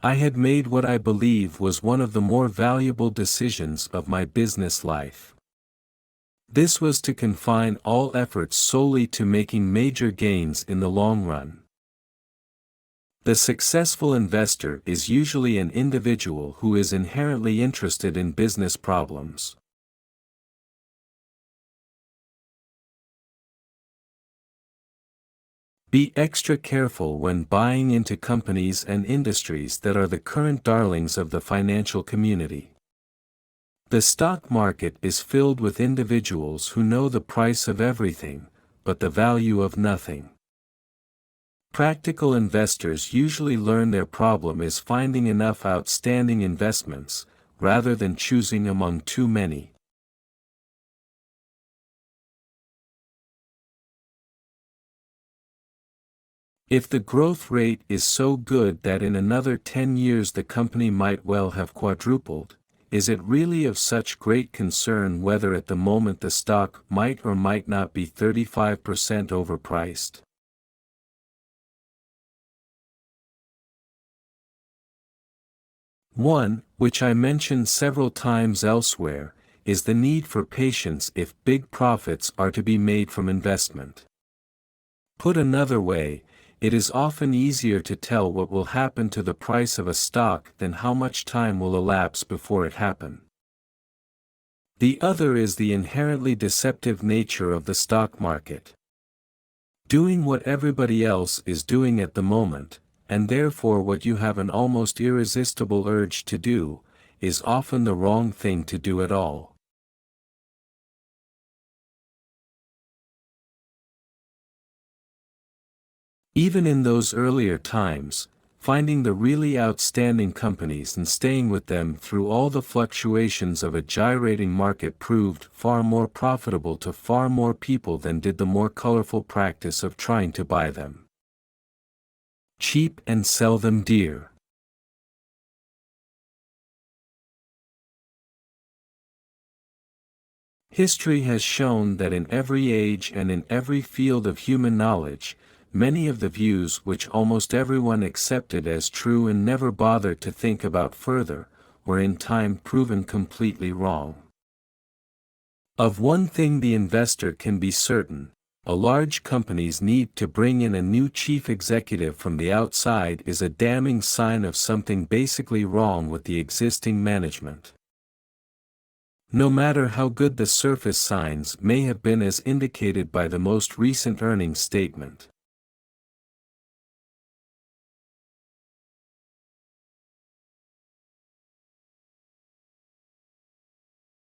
I had made what I believe was one of the more valuable decisions of my business life. This was to confine all efforts solely to making major gains in the long run. The successful investor is usually an individual who is inherently interested in business problems. Be extra careful when buying into companies and industries that are the current darlings of the financial community. The stock market is filled with individuals who know the price of everything, but the value of nothing. Practical investors usually learn their problem is finding enough outstanding investments, rather than choosing among too many. If the growth rate is so good that in another 10 years the company might well have quadrupled, is it really of such great concern whether at the moment the stock might or might not be 35% overpriced? One, which I mentioned several times elsewhere, is the need for patience if big profits are to be made from investment. Put another way, it is often easier to tell what will happen to the price of a stock than how much time will elapse before it happen. The other is the inherently deceptive nature of the stock market. Doing what everybody else is doing at the moment, and therefore what you have an almost irresistible urge to do, is often the wrong thing to do at all. Even in those earlier times, finding the really outstanding companies and staying with them through all the fluctuations of a gyrating market proved far more profitable to far more people than did the more colorful practice of trying to buy them cheap and sell them dear. History has shown that in every age and in every field of human knowledge, many of the views which almost everyone accepted as true and never bothered to think about further, were in time proven completely wrong. Of one thing the investor can be certain: a large company's need to bring in a new chief executive from the outside is a damning sign of something basically wrong with the existing management. No matter how good the surface signs may have been as indicated by the most recent earnings statement.